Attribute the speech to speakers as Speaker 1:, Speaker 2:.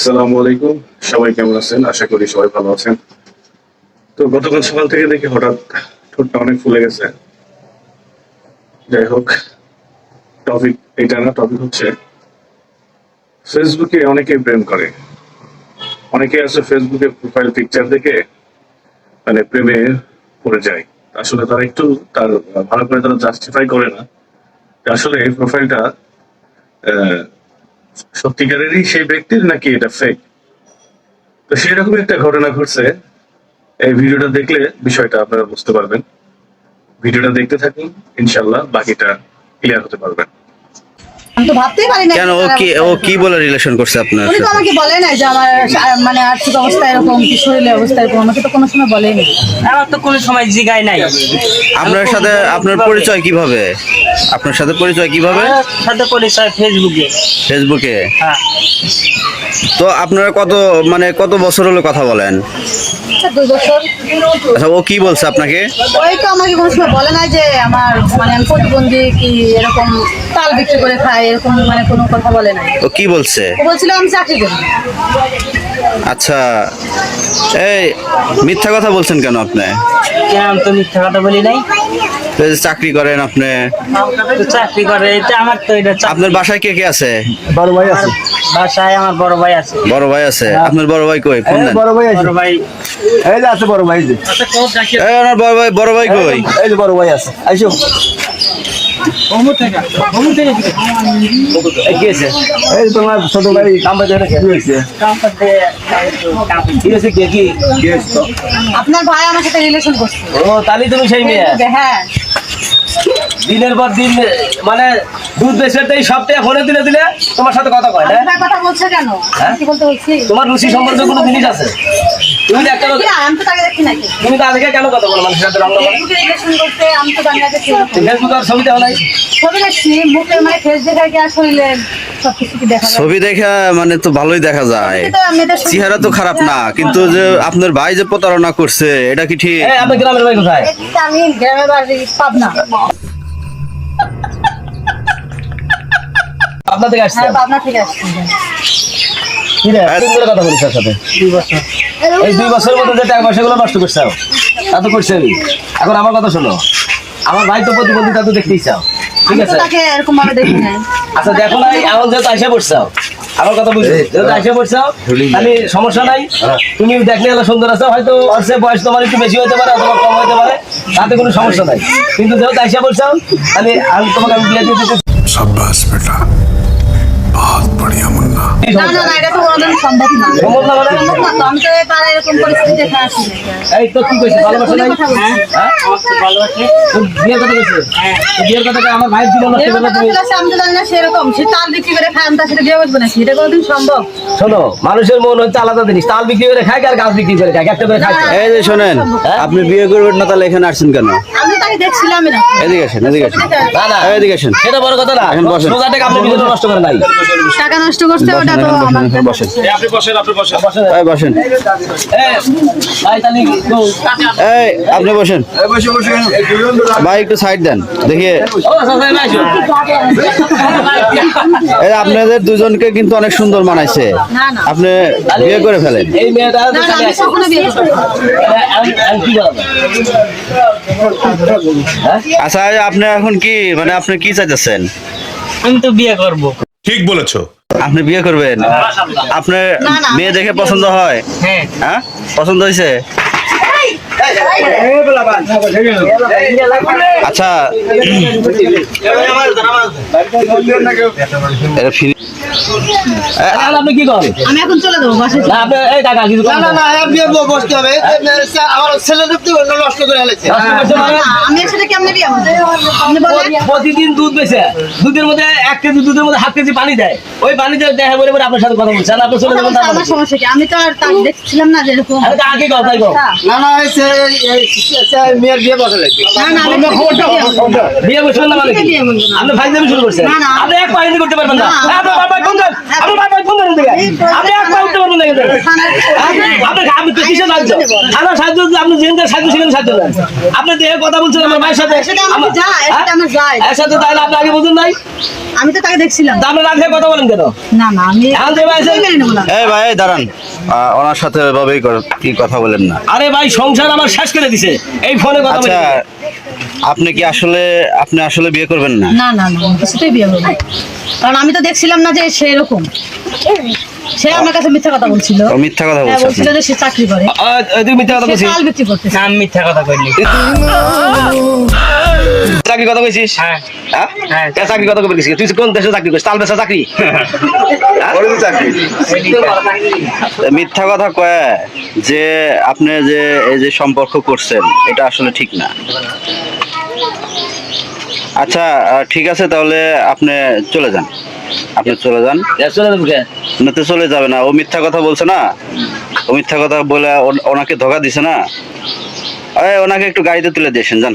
Speaker 1: আসসালামু আলাইকুম, সবাই কেমন আছেন? আশা করি সবাই ভালো আছেন। তো গতকাল সকাল থেকে দেখি হঠাৎ ঠোঁটটা অনেক ফুলে গেছে। যাই হোক, টপিক এটা না, টপিক হচ্ছে ফেসবুকে অনেকে প্রেম করে। অনেকে আছে ফেসবুকে প্রোফাইল পিকচার দেখে মানে প্রেমে পড়ে যায়। আসলে তারা একটু তার ভালো করে তারা জাস্টিফাই করে না যে আসলে এই প্রোফাইলটা সত্যিকারেরই সেই ব্যক্তির নাকি এটা ফেক। তো সেরকম একটা ঘটনা ঘটছে। এই ভিডিওটা দেখলে বিষয়টা আপনারা বুঝতে পারবেন। ভিডিওটা দেখতে থাকুন, ইনশাল্লাহ বাকিটা ক্লিয়ার হতে পারবেন।
Speaker 2: আমি তো ভাবতেই পারি না।
Speaker 3: কেন ও কি বলে রিলেশন করছে আপনার
Speaker 2: উনি তো
Speaker 3: সাথে?
Speaker 2: আমাকে বলে নাই যে আমার মানে আর্থিক অবস্থা এরকম, কি শরীরের অবস্থা এরকম, আমাকে তো কোনো সময় বলেনি।
Speaker 4: আমার তো কোনো সময় জিগায় নাই।
Speaker 3: আপনার সাথে আপনার পরিচয় কিভাবে? আপনার সাথে পরিচয় কিভাবে?
Speaker 4: আমার সাথে পরিচয় ফেসবুকে।
Speaker 3: ফেসবুকে?
Speaker 4: হ্যাঁ,
Speaker 3: তো আপনারা কত বছর হলো কথা বলেন?
Speaker 2: 2 বছর।
Speaker 3: আচ্ছা, ও কি বলছে আপনাকে?
Speaker 2: ওই তো আমাকে কোনো সময় বলে না যে আমার মানে আমি প্রতিবন্ধী, কি এরকম তাল বিক্রি করে খাই, এরকম মানে কোনো কথা বলে নাই।
Speaker 3: ও কি বলছে?
Speaker 2: ও বলছিল আমি চাকরি করি।
Speaker 3: আচ্ছা, এই মিথ্যা কথা বলছেন কেন আপনি?
Speaker 4: কেন আমি তো মিথ্যা কথা বলি নাই।
Speaker 3: তো এই যে চাকরি করেন আপনি,
Speaker 4: তো চাকরি করে এটা আমার তো এটা
Speaker 3: আপনার বাসায় কে কে আছে?
Speaker 4: বড় ভাই আছে বাসায়, আমার বড় ভাই আছে।
Speaker 3: বড় ভাই আছে? আপনার বড় ভাই কই? ফোন দেন।
Speaker 5: বড় ভাই আছে,
Speaker 4: বড় ভাই
Speaker 5: এই যে আছে বড় ভাই, এই যে
Speaker 3: এই ওনার বড় ভাই কই?
Speaker 5: এই যে বড় ভাই আছে, আইসো
Speaker 4: এই কি আছে?
Speaker 5: এই যে তোমার ছোট ভাই কাম বাজে কি হয়েছে? কি হয়েছে? কি হয়েছে তো?
Speaker 2: আপনার ভাই আমার সাথে রিলেশন করছে।
Speaker 5: ও তাহলে তুমি সেই মেয়ে
Speaker 2: হ্যাঁ,
Speaker 5: দিনের পর দিন মানে দুধ বেচেতেই সবটা ফোনে দিলে দিলে তোমার সাথে কথা কয় না?
Speaker 2: আপনার কথা বলছে কেন? আমি কি বলতে বলছি?
Speaker 5: তোমার রুচি সম্পর্কে কোনো জিনিস আছে? তুমি তো একটা
Speaker 2: কি, আমি তো তাকে দেখি নাকি
Speaker 5: তুমি তো আজকে কেন কথা বলো মানুষের সাথে?
Speaker 2: ফেসবুকে রিলেশন করতে, আমি তো জানি না যে সেরকম।
Speaker 5: ফেসবুক আর ছবি দেওয়া নাই?
Speaker 2: ছবি দেখছি, মুখে মানে ফেস দেখায় কি আর শরীরে সবকিছু কি দেখা যায়?
Speaker 3: ছবি দেখা মানে তো ভালোই দেখা যায়,
Speaker 2: এটা মেয়েদের ছবি-
Speaker 3: চেহারা তো খারাপ না, কিন্তু যে আপনার ভাই যে প্রতারণা করছে এটা কি ঠিক?
Speaker 5: এই আপনার গ্রামের বাড়ি কোথায়?
Speaker 2: এটা আমি গ্রামের বাড়ি পাবনা।
Speaker 5: আপনার থেকে আসছে?
Speaker 2: হ্যাঁ, পাবনা থেকে আসছি।
Speaker 5: কি রে তুমি করে কথা বলিস তার সাথে?
Speaker 4: 2 বছর।
Speaker 5: এই 2 বছরের মধ্যে যে টাকা পয়সাগুলো নষ্ট করছো তা তো করছে আমি। এখন আমার কথা শোনো, আমার ভাই তো প্রতিবন্ধী, তা তো দেখতেই চাও, ঠিক
Speaker 2: আমি তো
Speaker 5: আছে?
Speaker 2: তাকে এরকম ভাবে দেখি নাই।
Speaker 5: আচ্ছা দেখো না, এমন যেহেতু আইসা পড়ছাও, আমার কথা বুঝছো, যেহেতু আইসা পড়ছাও তাহলে সমস্যা নাই। তুমি দেখলে এলো সুন্দর আছো, হয়তো ওর চেয়ে বয়স তোমার একটু বেশি হতে পারে অথবা কম হতে পারে, তাতে কোনো সমস্যা নাই। কিন্তু যেহেতু আইসা পড়ছাও তাহলে আমি বিয়ে দিয়ে দিতে।
Speaker 6: शाबाश बेटा, बहुत बढ़िया मुन्ना।
Speaker 2: না না না, এটা তো কোনোদিন সম্ভব না।
Speaker 5: সম্ভব না মানে?
Speaker 2: সম্ভব না তো, আমি তো এবার এরকম পরিস্থিতি দেখে আসি নাই।
Speaker 5: এই তো কি কইছে, ভালোবাসা নাই?
Speaker 2: কথা বলছি।
Speaker 5: হ্যাঁ?
Speaker 4: আমার তো ভালোবাসে।
Speaker 5: তো বিয়ের কথা কইছে? তো বিয়ের কথা কই, আমার ভাইয়ের জীবন নষ্ট
Speaker 2: এরকম
Speaker 5: করবে তুমি?
Speaker 2: কথা বলছে, আমি তো জানি না সেরকম। সে তাল বিক্রি করে খায়, আমি তার সাথে বিয়ে করবো নাকি? এটা কোনোদিন সম্ভব?
Speaker 5: শোনো, মানুষের মন হচ্ছে আলাদা জিনিস। তাল বিক্রি করে খায় আর গাছ বিক্রি করে খায়, একটা করে খায়।
Speaker 3: এই যে শোনেন, আপনি বিয়ে করবেন না তাহলে এখানে আসছেন কেন?
Speaker 2: আমি তো তাকে দেখছিলাম না।
Speaker 3: এদিকে আসেন, এদিকে আসেন,
Speaker 5: না না,
Speaker 3: এদিকে আসেন।
Speaker 5: সেটা বড় কথা না।
Speaker 3: এখন বসেন।
Speaker 5: সোজা টাকা আপনি বিনোদন নষ্ট করে নাই।
Speaker 2: টাকা নষ্ট করছে, ওটা তো আমার
Speaker 3: বসেন,
Speaker 5: বসেন।
Speaker 3: এই বসেন,
Speaker 5: এই, ভাই তাহলে একটু-
Speaker 3: এই আপনি বসেন ভাই, একটু সাইড দেন দেখি।
Speaker 5: ও, ভাই, ভাই, আসুন।
Speaker 3: এই আপনাদের দুজনকে কিন্তু অনেক সুন্দর মানাইছে,
Speaker 2: না না
Speaker 3: আপনি বিয়ে করে ফেলেন।
Speaker 5: এই মেয়েটা তো
Speaker 2: না না,
Speaker 5: খালি
Speaker 2: আমি
Speaker 5: আছে।
Speaker 2: কখনো বিয়ে করবো না।
Speaker 5: আমি কি বলবো?
Speaker 3: আচ্ছা, আপনি এখন কি মানে আপনি কি চাইতেছেন?
Speaker 4: আমি তো বিয়ে করব।
Speaker 6: ठीक बोलेছো।
Speaker 3: আপনি বিয়ে করবেন? আপনার
Speaker 2: না, না,
Speaker 3: মেয়ে দেখে পছন্দ হয়?
Speaker 4: হ্যাঁ,
Speaker 3: হ্যাঁ, পছন্দ হয়েছে? আচ্ছা, এটা ফ্রি।
Speaker 5: তাহলে আপনি কি করেন?
Speaker 2: আমি এখন চলে যাবো বাসায়।
Speaker 5: না, আপনি এই টাকা কিছু করেন না।
Speaker 7: বসতে হবে আমার ছেলে নষ্ট করে ফেলেছে।
Speaker 2: আমি এর সাথে কেমনে বিয়ে হবে? আপনি বলেন।
Speaker 5: প্রতিদিন দুধ বেচে দুধের মধ্যে 1 কেজি দুধের মধ্যে 1/2 কেজি পানি দেয়। ওই পানিতে দেখা বলে আপনার সাথে কথা বলছে, আর আপনি চলে যাবেন।
Speaker 2: আমার সমস্যা কি? আমি তো আর তাকে দেখছিলাম না যে এরকম।
Speaker 5: আরে আগে কথাই কও।
Speaker 7: না না মেয়ের বিয়ে বসে লাগবে।
Speaker 2: না না, আমি
Speaker 5: বিয়ে বসবেন না মানে কি?
Speaker 2: বিয়ে বলবো না।
Speaker 5: আপনি ফাইজলামি শুরু করছেন।
Speaker 2: না, না।
Speaker 5: আপনি এক পায়ে করতে পারবেন না।
Speaker 2: না।
Speaker 5: আপনার বাবা ফোন দেন, আপনার বাবা ফোন দেন দিকে। আপনি এক পায়ে উঠতে পারবেন না কিন্তু। আপনি তো কিসের সাহায্য? থানার সাহায্য যদি আপনি যেখানে সাহায্য সেখানে সাহায্য দেন। আপনি দেখে কথা বলছেন আমার ভাইয়ের সাথে।
Speaker 2: একসাথে আমি যাই, একসাথে আমরা যাই।
Speaker 5: একসাথে তাহলে আপনি আগে বুঝুন নাই?
Speaker 2: আমি তো তাকে দেখছিলাম।
Speaker 5: তা আপনি রাখে কথা বলেন কেন?
Speaker 2: না না আমি
Speaker 5: এখন যে ভাই আছে-
Speaker 2: মেনে নেবো না।
Speaker 3: এই ভাই দাঁড়ান, ওনার সাথে এভাবেই কি কথা বলেন না।
Speaker 5: আরে ভাই সংসার আমার শেষ করে দিছে এই ফোনে কথা বলে।
Speaker 3: আচ্ছা, আপনি আসলে বিয়ে করবেন না?
Speaker 2: না না না আমি কিছুতেই বিয়ে করবো না। কারণ আমি তো দেখছিলাম না যে সে এরকম। সে আমার কাছে মিথ্যা কথা বলছিল।
Speaker 3: ও মিথ্যা কথা
Speaker 2: হ্যাঁ,
Speaker 3: বলছে
Speaker 2: বলছিল
Speaker 3: আপনি?
Speaker 2: যে সে চাকরি করে,
Speaker 5: তুই মিথ্যা কথা
Speaker 2: সে
Speaker 5: বলছিস?
Speaker 2: চাল বিক্রি করতেছে।
Speaker 4: না, আমি মিথ্যা কথা কইনি।
Speaker 5: চাকরি কথা কইছিস?
Speaker 4: হ্যাঁ।
Speaker 5: হ্যাঁ?
Speaker 4: হ্যাঁ।
Speaker 5: কে চাকরি কথা কইছিস? তুই কোন দেশে চাকরি করিস? তাল বেচা চাকরি?
Speaker 3: মিথ্যা কথা কয় যে আপনি যে এই যে সম্পর্ক করছেন এটা আসলে ঠিক না। আচ্ছা ঠিক আছে, তাহলে আপনি চলে যান, আপনি চলে যান।
Speaker 5: চলে যাবো কে?
Speaker 3: না তো চলে যাবে না, ও মিথ্যা কথা বলছে না, ও মিথ্যা কথা বলে ওনাকে ধোকা দিছে না। ওনাকে একটু গাড়িতে তুলে দিয়েছেন, যান।